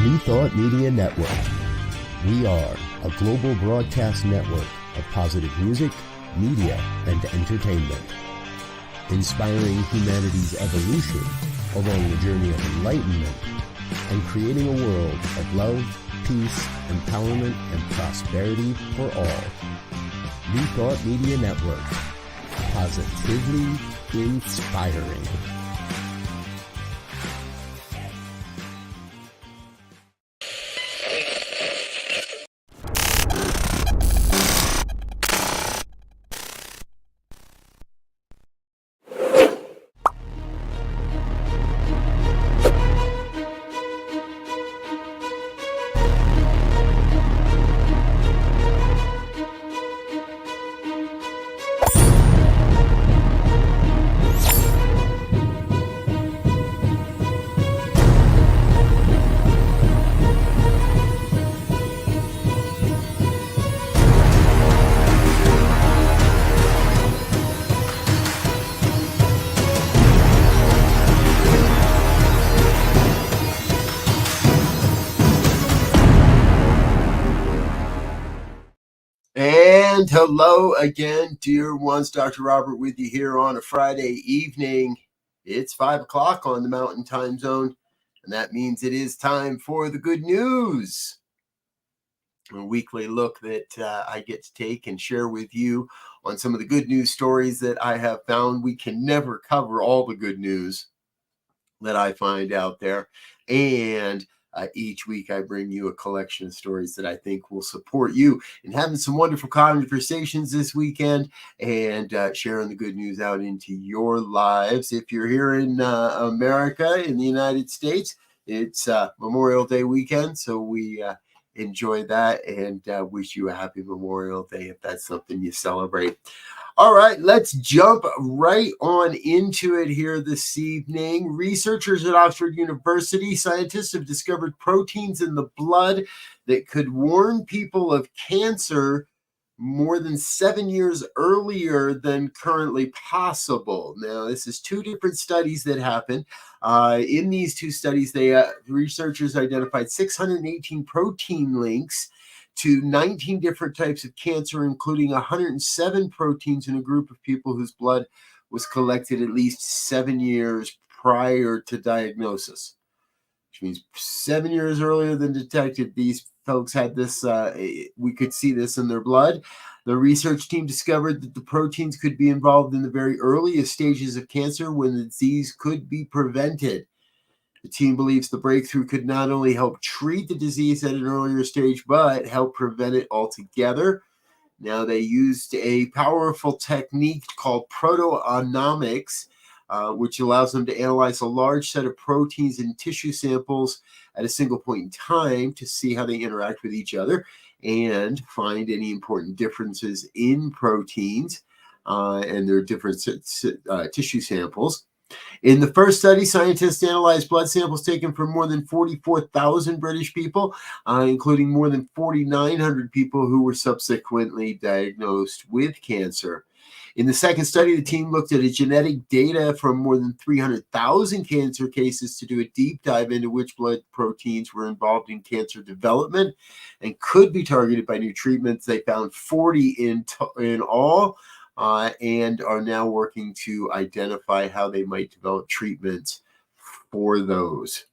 New Thought Media Network. We are a global broadcast network of positive music, media, and entertainment, inspiring humanity's evolution along the journey of enlightenment and creating a world of love, peace, empowerment, and prosperity for all. New Thought Media Network. Positively inspiring. And hello again, dear ones. Dr. Robert with you here on a Friday evening. It's 5 o'clock on the Mountain Time Zone, and that means it is time for the good news. A weekly look that I get to take and share with you on some of the good news stories that I have found. We can never cover all the good news that I find out there, and each week I bring you a collection of stories that I think will support you in having some wonderful conversations this weekend and sharing the good news out into your lives. If you're here in America, in the United States, it's Memorial Day weekend, so we enjoy that and wish you a happy Memorial Day if that's something you celebrate. All right, let's jump right on into it here this evening. Researchers at Oxford University, scientists have discovered proteins in the blood that could warn people of cancer more than 7 years earlier than currently possible. Now, this is two different studies that happened. In these two studies, researchers identified 618 protein links to 19 different types of cancer, including 107 proteins in a group of people whose blood was collected at least 7 years prior to diagnosis, which means 7 years earlier than detected. These folks had this, we could see this in their blood. The research team discovered that the proteins could be involved in the very earliest stages of cancer when the disease could be prevented. The team believes the breakthrough could not only help treat the disease at an earlier stage, but help prevent it altogether. Now, they used a powerful technique called proteomics, which allows them to analyze a large set of proteins in tissue samples at a single point in time to see how they interact with each other and find any important differences in proteins and their different tissue samples. In the first study, scientists analyzed blood samples taken from more than 44,000 British people, including more than 4,900 people who were subsequently diagnosed with cancer. In the second study, the team looked at a genetic data from more than 300,000 cancer cases to do a deep dive into which blood proteins were involved in cancer development and could be targeted by new treatments. They found 40 in all. And are now working to identify how they might develop treatments for those.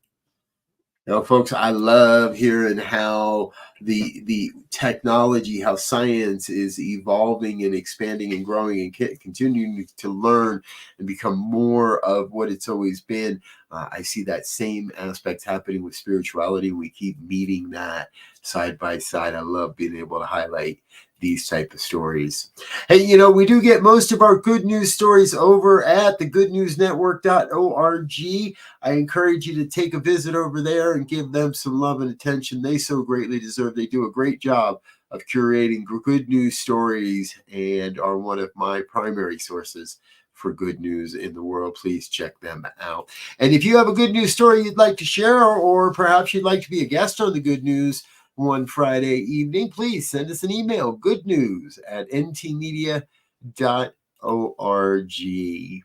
Now, folks, I love hearing how the technology, how science is evolving and expanding and growing and continuing to learn and become more of what it's always been. I see that same aspect happening with spirituality. We keep meeting that side by side. I love being able to highlight these type of stories. Hey, we do get most of our good news stories over at thegoodnewsnetwork.org. I encourage you to take a visit over there and give them some love and attention they so greatly deserve. They do a great job of curating good news stories and are one of my primary sources for good news in the world. Please check them out. And if you have a good news story you'd like to share, or perhaps you'd like to be a guest on the Good News one Friday evening, please send us an email, goodnews@ntmedia.org.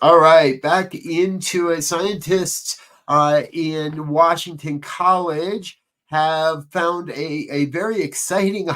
All right, back into it. Scientists in Washington College have found a very exciting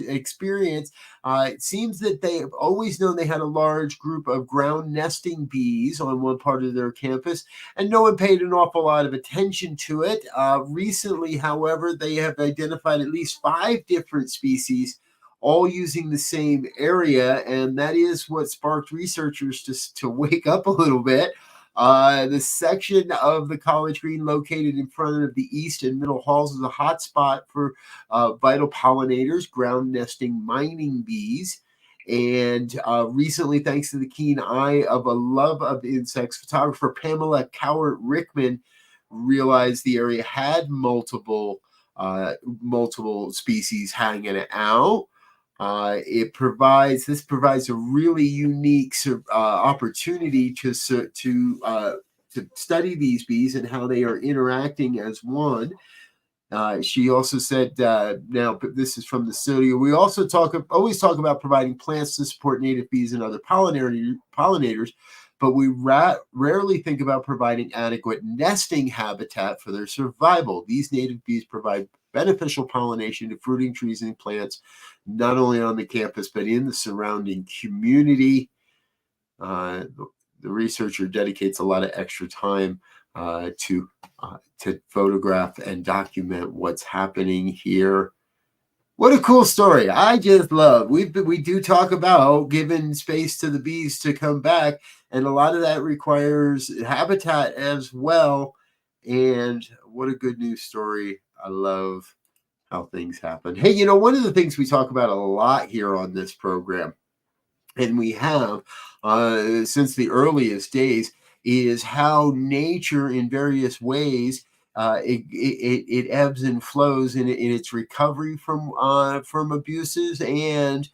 experience. It seems that they have always known they had a large group of ground nesting bees on one part of their campus, and no one paid an awful lot of attention to it. Recently, however, they have identified at least 5 different species, all using the same area, and that is what sparked researchers to wake up a little bit. The section of the college green located in front of the east and middle halls is a hot spot for vital pollinators, ground nesting mining bees. And recently, thanks to the keen eye of a love of insects, photographer Pamela Cowart Rickman realized the area had multiple species hanging out. This provides a really unique opportunity to study these bees and how they are interacting as one. She also said, now this is from the studio, we also always talk about providing plants to support native bees and other pollinators, but we rarely think about providing adequate nesting habitat for their survival. These native bees provide beneficial pollination to fruiting trees and plants, not only on the campus, but in the surrounding community. The researcher dedicates a lot of extra time to photograph and document what's happening here. What a cool story. I just love, we do talk about giving space to the bees to come back, and a lot of that requires habitat as well. And what a good news story. I love how things happen. Hey, one of the things we talk about a lot here on this program, and we have since the earliest days, is how nature in various ways it ebbs and flows in its recovery from abuses, and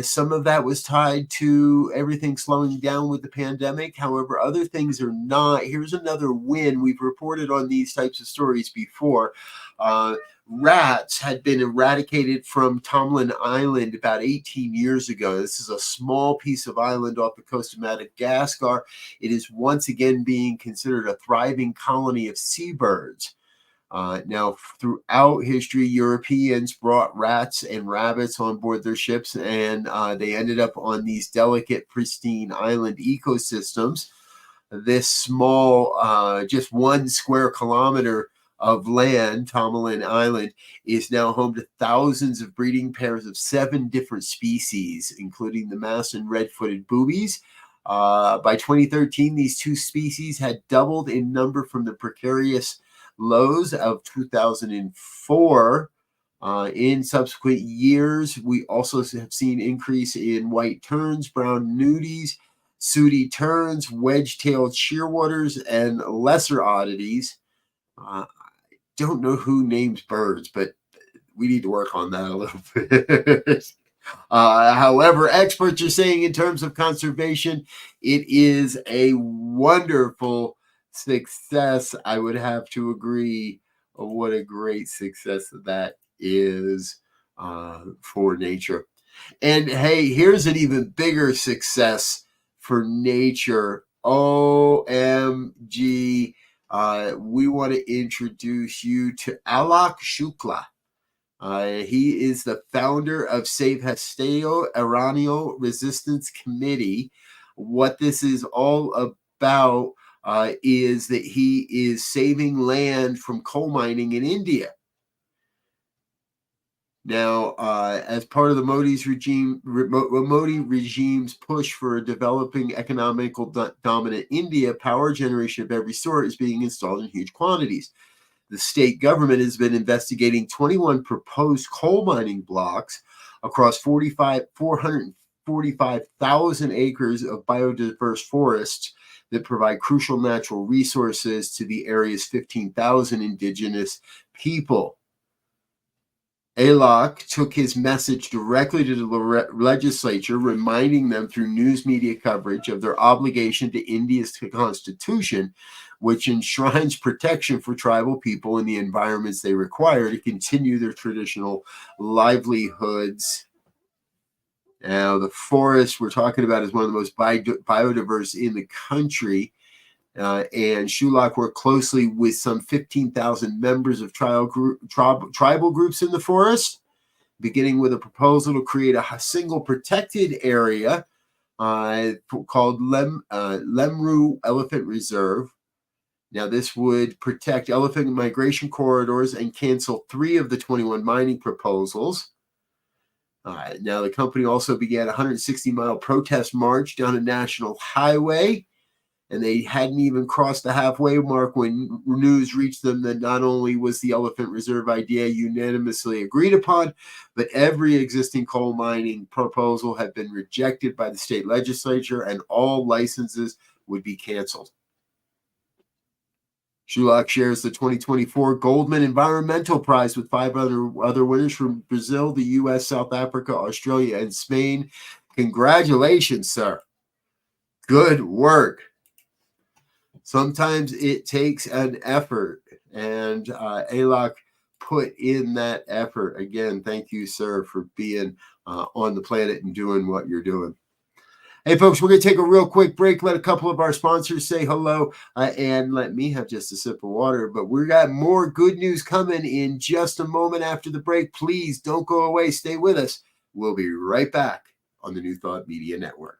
some of that was tied to everything slowing down with the pandemic. However, other things are not. Here's another win. We've reported on these types of stories before. Rats had been eradicated from Tomlin Island about 18 years ago. This is a small piece of island off the coast of Madagascar. It is once again being considered a thriving colony of seabirds. Now, throughout history, Europeans brought rats and rabbits on board their ships, and they ended up on these delicate, pristine island ecosystems. This small, just 1 square kilometer of land, Tomlin Island, is now home to thousands of breeding pairs of 7 different species, including the mouse and red-footed boobies. By 2013, these 2 species had doubled in number from the precarious lows of 2004. In subsequent years, we also have seen increase in white terns, brown nudies, sooty terns, wedge-tailed shearwaters, and lesser oddities. Don't know who names birds, but we need to work on that a little bit. However, experts are saying in terms of conservation, it is a wonderful success. I would have to agree. What a great success that is for nature. And hey, here's an even bigger success for nature. OMG. We want to introduce you to Alok Shukla. He is the founder of Save Hesteo Aranio Resistance Committee. What this is all about is that he is saving land from coal mining in India. Now, as part of the Modi regime's push for a developing economical dominant India, power generation of every sort is being installed in huge quantities. The state government has been investigating 21 proposed coal mining blocks across 445,000 acres of biodiverse forests that provide crucial natural resources to the area's 15,000 indigenous people. Alok took his message directly to the legislature, reminding them through news media coverage of their obligation to India's constitution, which enshrines protection for tribal people in the environments they require to continue their traditional livelihoods. Now, the forest we're talking about is one of the most biodiverse in the country. And Shulak worked closely with some 15,000 members of tribal groups in the forest, beginning with a proposal to create a single protected area called Lemru Elephant Reserve. Now, this would protect elephant migration corridors and cancel 3 of the 21 mining proposals. Now, the company also began a 160-mile protest march down a national highway, and they hadn't even crossed the halfway mark when news reached them that not only was the Elephant Reserve idea unanimously agreed upon, but every existing coal mining proposal had been rejected by the state legislature, and all licenses would be canceled. Shulak shares the 2024 Goldman Environmental Prize with 5 other winners from Brazil, the U.S., South Africa, Australia, and Spain. Congratulations, sir. Good work. Sometimes it takes an effort, and Alok put in that effort. Again, thank you, sir, for being on the planet and doing what you're doing. Hey, folks, we're going to take a real quick break, let a couple of our sponsors say hello, and let me have just a sip of water. But we got more good news coming in just a moment after the break. Please don't go away. Stay with us. We'll be right back on the New Thought Media Network.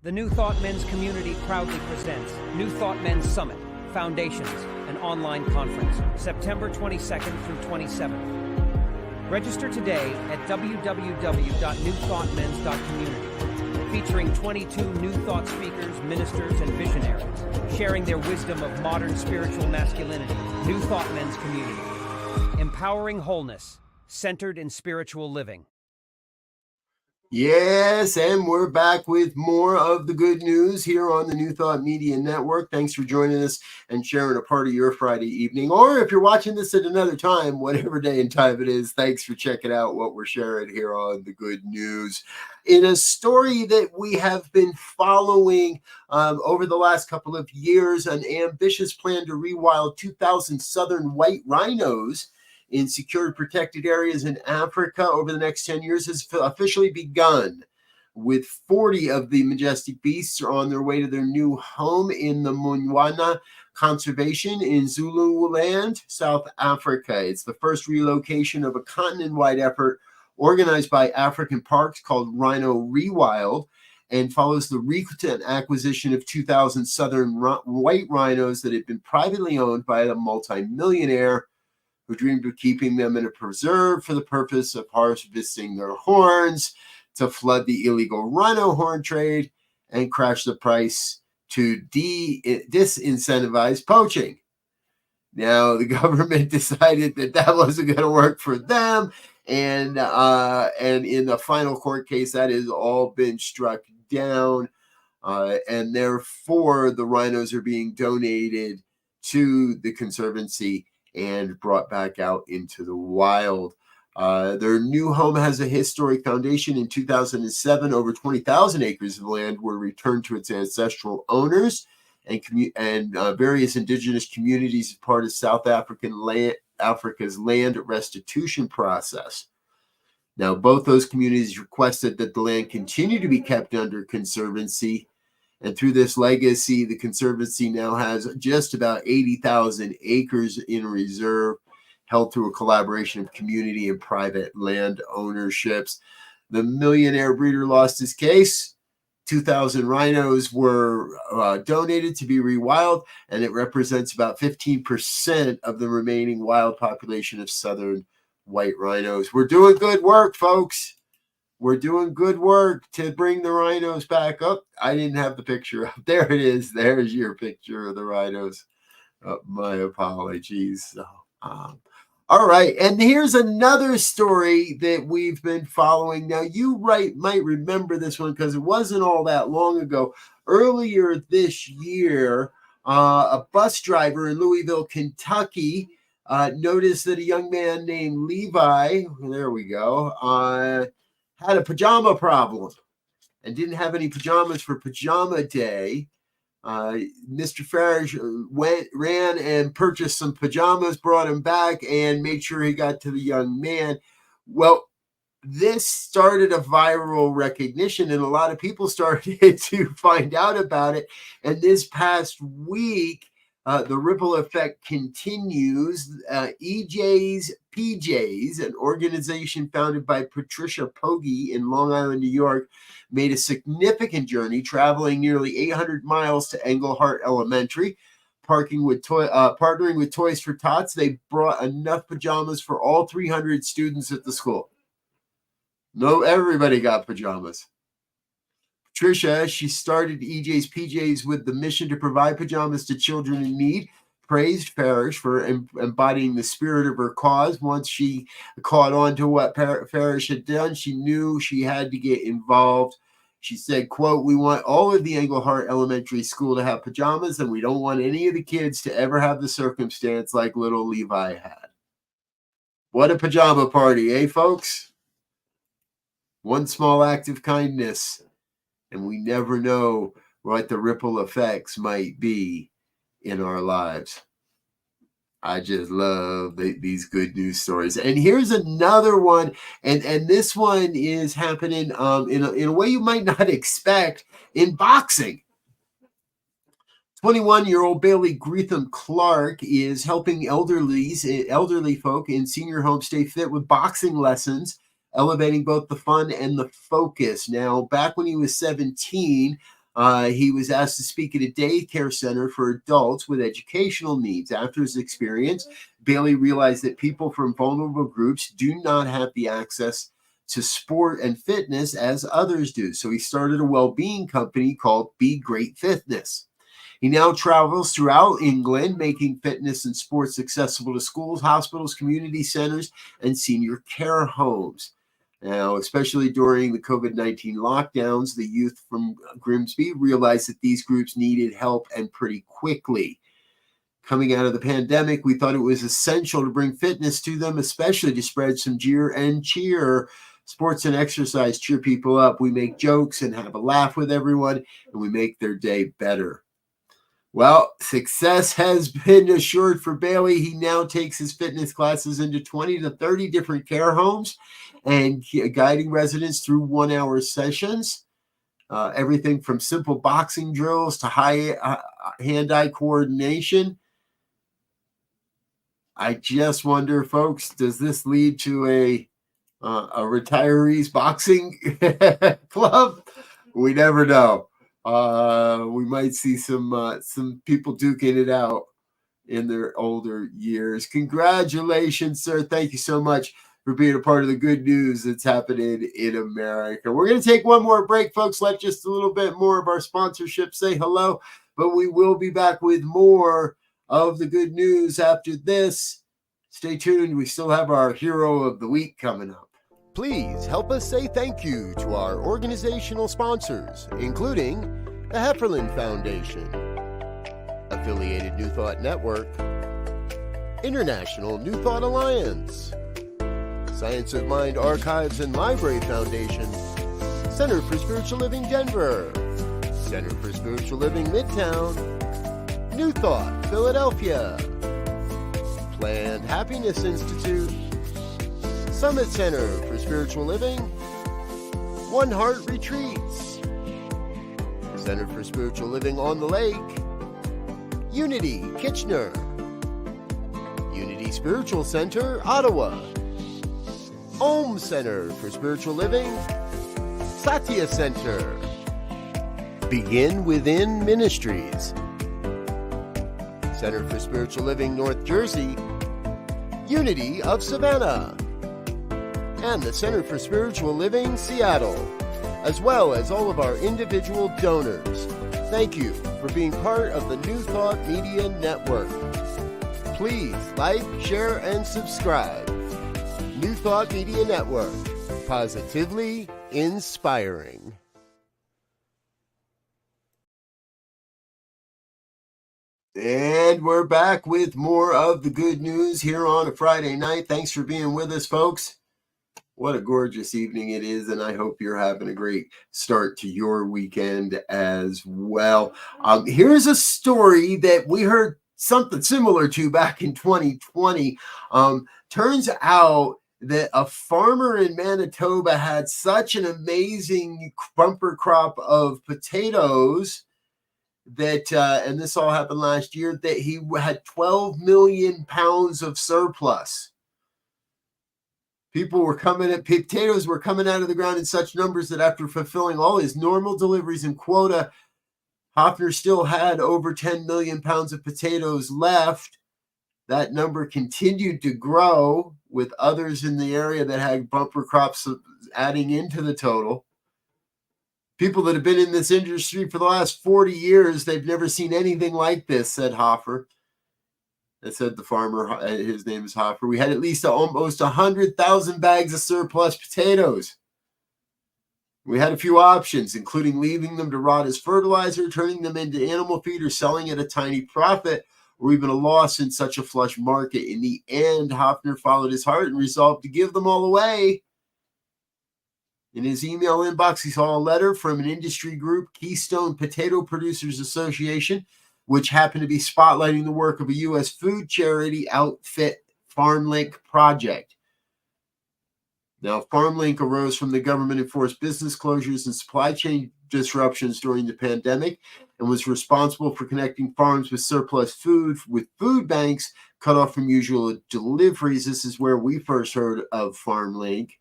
The New Thought Men's community proudly presents New Thought Men's Summit, Foundations, an online conference, September 22nd through 27th. Register today at www.newthoughtmens.community, featuring 22 New Thought speakers, ministers, and visionaries, sharing their wisdom of modern spiritual masculinity. New Thought Men's community, empowering wholeness, centered in spiritual living. Yes, and we're back with more of the good news here on the New Thought Media Network. Thanks for joining us and sharing a part of your Friday evening. Or if you're watching this at another time, whatever day and time it is, thanks for checking out what we're sharing here on the good news. In a story that we have been following over the last couple of years, an ambitious plan to rewild 2,000 southern white rhinos in secured protected areas in Africa over the next 10 years has officially begun, with 40 of the majestic beasts are on their way to their new home in the Munywana Conservation in Zululand, South Africa. It's the first relocation of a continent-wide effort organized by African Parks called Rhino Rewild, and follows the recent acquisition of 2,000 southern white rhinos that had been privately owned by a multimillionaire who dreamed of keeping them in a preserve for the purpose of harvesting their horns to flood the illegal rhino horn trade and crash the price to disincentivize poaching. Now, the government decided that that wasn't going to work for them, and in the final court case, that has all been struck down, and therefore the rhinos are being donated to the Conservancy and brought back out into the wild. Their new home has a historic foundation. In 2007, over 20,000 acres of land were returned to its ancestral owners, and various indigenous communities as part of South Africa's land restitution process. Now, both those communities requested that the land continue to be kept under Conservancy. And through this legacy, the Conservancy now has just about 80,000 acres in reserve, held through a collaboration of community and private land ownerships. The millionaire breeder lost his case 2,000 rhinos were donated to be rewild, and it represents about 15% of the remaining wild population of southern white rhinos. We're doing good work, folks. We're doing good work to bring the rhinos back up. I didn't have the picture up. There it is. There's your picture of the rhinos. My apologies. All right, and here's another story that we've been following. Now, you might remember this one because it wasn't all that long ago. Earlier this year, a bus driver in Louisville, Kentucky, noticed that a young man named Levi, there we go, had a pajama problem and didn't have any pajamas for pajama day. Mr. Farish ran and purchased some pajamas, brought him back, and made sure he got to the young man. Well, this started a viral recognition, and a lot of people started to find out about it. And this past week, the ripple effect continues. EJ's PJs, an organization founded by Patricia Pogge in Long Island, New York, made a significant journey, traveling nearly 800 miles to Englehart Elementary. Partnering with Toys for Tots, they brought enough pajamas for all 300 students at the school. No, everybody got pajamas. Patricia, she started EJ's PJs with the mission to provide pajamas to children in need, praised Farish for embodying the spirit of her cause. Once she caught on to what Farish had done, she knew she had to get involved. She said, quote, "We want all of the Englehart Elementary School to have pajamas, and we don't want any of the kids to ever have the circumstance like little Levi had." What a pajama party, eh, folks? One small act of kindness, and we never know what the ripple effects might be in our lives. I just love these good news stories. And here's another one, and this one is happening in a way you might not expect in boxing. 21-year-old Bailey Greetham Clark is helping elderly folk in senior homes stay fit with boxing lessons, elevating both the fun and the focus. Now, back when he was 17, he was asked to speak at a daycare center for adults with educational needs. After his experience, Bailey realized that people from vulnerable groups do not have the access to sport and fitness as others do. So he started a well-being company called Be Great Fitness. He now travels throughout England, making fitness and sports accessible to schools, hospitals, community centers, and senior care homes. Now, especially during the COVID-19 lockdowns, the youth from Grimsby realized that these groups needed help, and pretty quickly. Coming out of the pandemic, we thought it was essential to bring fitness to them, especially to spread some cheer and cheer. Sports and exercise cheer people up. We make jokes and have a laugh with everyone, and we make their day better. Well, success has been assured for Bailey. He now takes his fitness classes into 20 to 30 different care homes and guiding residents through 1-hour sessions. Everything from simple boxing drills to high hand-eye coordination. I just wonder, folks, does this lead to a retirees boxing club? We never know. We might see some people duking it out in their older years. Congratulations, sir. Thank you so much for being a part of the good news that's happening in America. We're going to take one more break, folks. Let just a little bit more of our sponsorship say hello, but we will be back with more of the good news after this. Stay tuned. We still have our hero of the week coming up. Please help us say thank you to our organizational sponsors, including the Hefferland Foundation, Affiliated New Thought Network, International New Thought Alliance, Science of Mind Archives and Library Foundation, Center for Spiritual Living Denver, Center for Spiritual Living Midtown, New Thought Philadelphia, Planned Happiness Institute, Summit Center for Spiritual Living, One Heart Retreats, Center for Spiritual Living on the Lake, Unity Kitchener, Unity Spiritual Center, Ottawa, Om Center for Spiritual Living, Satya Center, Begin Within Ministries, Center for Spiritual Living North Jersey, Unity of Savannah, and the Center for Spiritual Living Seattle, as well as all of our individual donors. Thank you for being part of the New Thought Media Network. Please like, share, and subscribe. New Thought Media Network, positively inspiring. And we're back with more of the good news here on a Friday night. Thanks for being with us, folks. What a gorgeous evening it is, and I hope you're having a great start to your weekend as well. Here's a story that we heard something similar to back in 2020. Turns out that a farmer in Manitoba had such an amazing bumper crop of potatoes that, and this all happened last year, that he had 12 million pounds of surplus. Potatoes were coming out of the ground in such numbers that after fulfilling all his normal deliveries and quota, Hoffner still had over 10 million pounds of potatoes left. That number continued to grow with others in the area that had bumper crops adding into the total. People that have been in this industry for the last 40 years, they've never seen anything like this, said Hoffer. That said the farmer, his name is Hoffer. We had at least almost 100,000 bags of surplus potatoes. We had a few options, including leaving them to rot as fertilizer, turning them into animal feed, or selling at a tiny profit, or even a loss in such a flush market. In the end, Hofner followed his heart and resolved to give them all away. In his email inbox, he saw a letter from an industry group, Keystone Potato Producers Association, which happened to be spotlighting the work of a U.S. food charity outfit, FarmLink Project. Now, FarmLink arose from the government-enforced business closures and supply chain disruptions during the pandemic and was responsible for connecting farms with surplus food with food banks cut off from usual deliveries. This is where we first heard of FarmLink.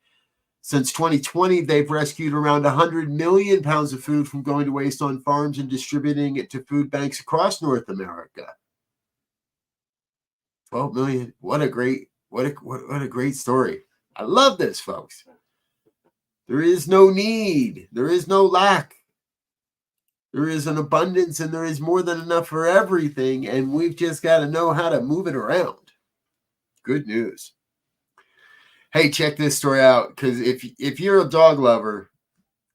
Since 2020, they've rescued around 100 million pounds of food from going to waste on farms and distributing it to food banks across North America. 12 million. What a great story. I love this, folks. There is no need. There is no lack. There is an abundance, and there is more than enough for everything, and we've just got to know how to move it around. Good news. Hey, check this story out, because if you're a dog lover,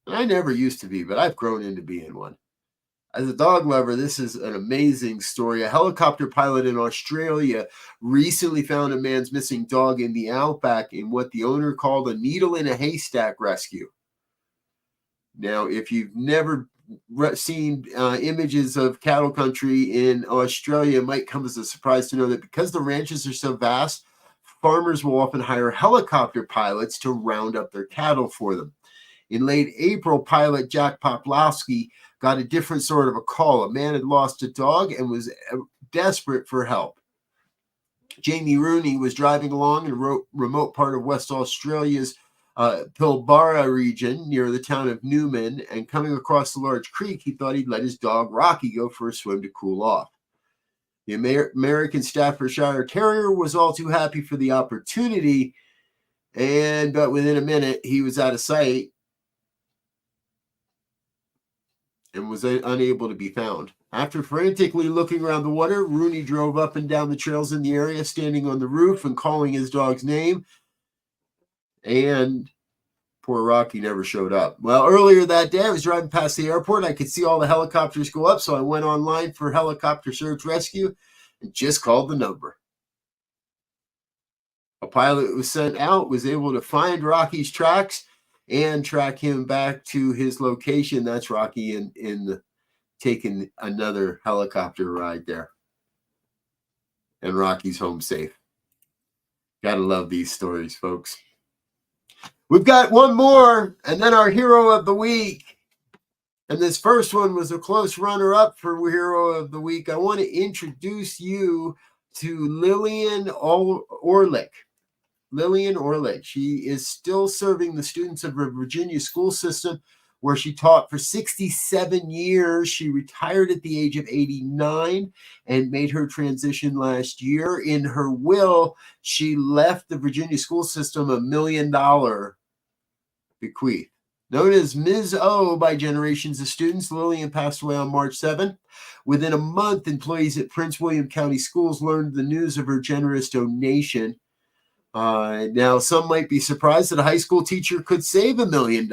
and I never used to be, but I've grown into being one. As a dog lover, this is an amazing story. A helicopter pilot in Australia recently found a man's missing dog in the outback in what the owner called a needle in a haystack rescue. Now, if you've never seen images of cattle country in Australia, it might come as a surprise to know that because the ranches are so vast, farmers will often hire helicopter pilots to round up their cattle for them. In late April, pilot Jack Poplowski got a different sort of a call. A man had lost a dog and was desperate for help. Jamie Rooney was driving along in a remote part of West Australia's Pilbara region near the town of Newman, and coming across the large creek, he thought he'd let his dog Rocky go for a swim to cool off. The American Staffordshire Terrier was all too happy for the opportunity, but within a minute, he was out of sight and was unable to be found. After frantically looking around the water, Rooney drove up and down the trails in the area, standing on the roof and calling his dog's name, and poor Rocky never showed up. Well, earlier that day, I was driving past the airport. I could see all the helicopters go up, so I went online for helicopter search rescue and just called the number. A pilot who was sent out was able to find Rocky's tracks and track him back to his location. That's Rocky in taking another helicopter ride there. And Rocky's home safe. Gotta love these stories, folks. We've got one more, and then our hero of the week. And this first one was a close runner-up for hero of the week. I want to introduce you to Lillian Orlick. Lillian Orlick. She is still serving the students of a Virginia school system where she taught for 67 years. She retired at the age of 89 and made her transition last year. In her will, she left the Virginia school system $1 million bequeath. Known as Ms. O by generations of students, Lillian passed away on March 7th. Within a month, employees at Prince William County Schools learned the news of her generous donation. Now, some might be surprised that a high school teacher could save $1 million,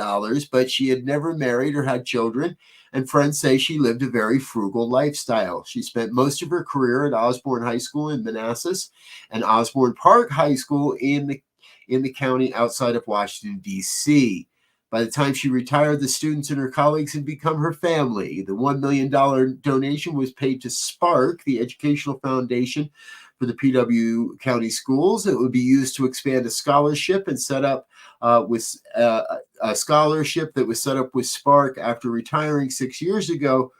but she had never married or had children, and friends say she lived a very frugal lifestyle. She spent most of her career at Osborne High School in Manassas and Osborne Park High School in the county outside of Washington, D.C. By the time she retired, the students and her colleagues had become her family. The $1 million donation was paid to Spark, the educational foundation for the PW County Schools. It would be used to expand a scholarship and set up with a scholarship that was set up with Spark after retiring 6 years ago.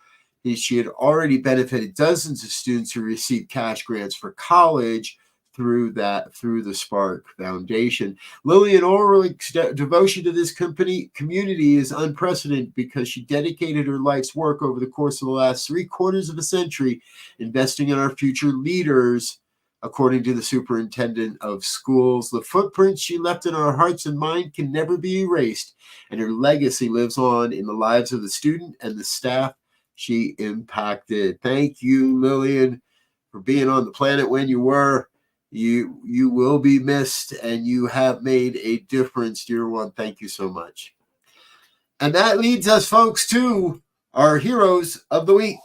She had already benefited dozens of students who received cash grants for college through the Spark Foundation. Lillian Ulrich's devotion to this community is unprecedented because she dedicated her life's work over the course of the last 3/4 of a century, investing in our future leaders. According to the superintendent of schools, the footprints she left in our hearts and mind can never be erased, and her legacy lives on in the lives of the student and the staff she impacted. Thank you, Lillian, for being on the planet when you were. You will be missed, and you have made a difference, dear one. Thank you so much. And that leads us, folks, to our heroes of the week.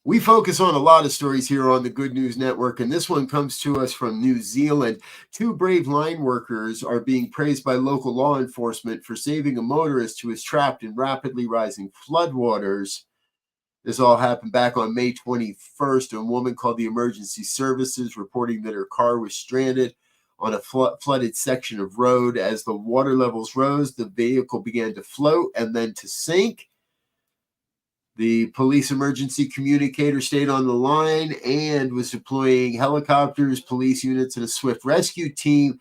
We focus on a lot of stories here on the Good News Network, and this one comes to us from New Zealand. 2 brave line workers are being praised by local law enforcement for saving a motorist who was trapped in rapidly rising floodwaters. This all happened back on May 21st. A woman called the emergency services reporting that her car was stranded on a flooded section of road. As the water levels rose, the vehicle began to float and then to sink. The police emergency communicator stayed on the line and was deploying helicopters, police units, and a swift rescue team.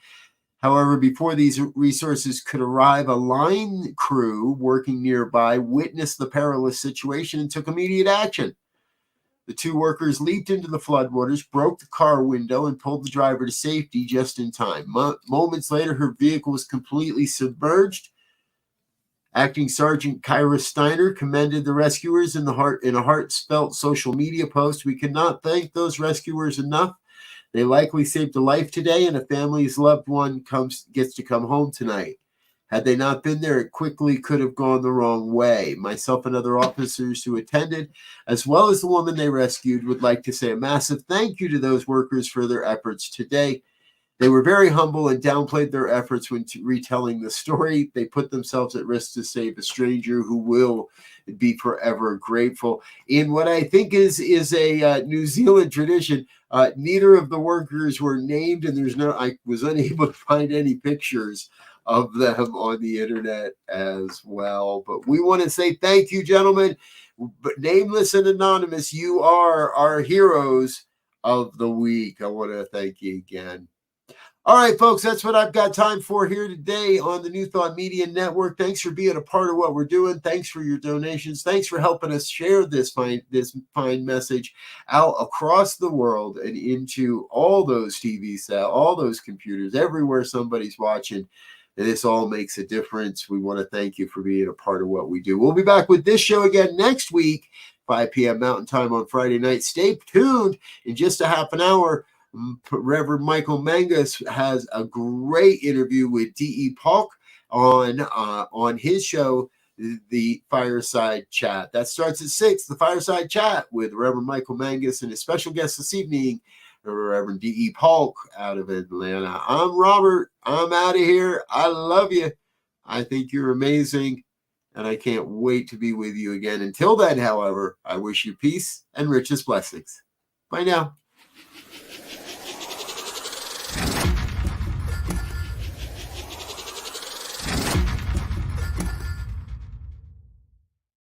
However, before these resources could arrive, a line crew working nearby witnessed the perilous situation and took immediate action. The 2 workers leaped into the floodwaters, broke the car window, and pulled the driver to safety just in time. Moments later, her vehicle was completely submerged. Acting Sergeant Kyra Steiner commended the rescuers in a heartfelt social media post. "We cannot thank those rescuers enough. They likely saved a life today, and a family's loved one gets to come home tonight. Had they not been there, it quickly could have gone the wrong way. Myself and other officers who attended, as well as the woman they rescued, would like to say a massive thank you to those workers for their efforts today. They were very humble and downplayed their efforts when retelling the story. They put themselves at risk to save a stranger who will be forever grateful." In what I think is a New Zealand tradition, neither of the workers were named, and I was unable to find any pictures of them on the internet as well. But we want to say thank you, gentlemen. But nameless and anonymous, you are our heroes of the week. I want to thank you again. All right, folks, that's what I've got time for here today on the New Thought Media Network. Thanks for being a part of what we're doing. Thanks for your donations. Thanks for helping us share this fine message out across the world and into all those TV sets, all those computers, everywhere somebody's watching. And this all makes a difference. We want to thank you for being a part of what we do. We'll be back with this show again next week, 5 p.m. Mountain Time on Friday night. Stay tuned. In just a half an hour, Reverend Michael Mangus has a great interview with D.E. Polk on his show, The Fireside Chat. That starts at 6, The Fireside Chat with Reverend Michael Mangus and his special guest this evening, Reverend D.E. Polk out of Atlanta. I'm Robert. I'm out of here. I love you. I think you're amazing, and I can't wait to be with you again. Until then, however, I wish you peace and richest blessings. Bye now.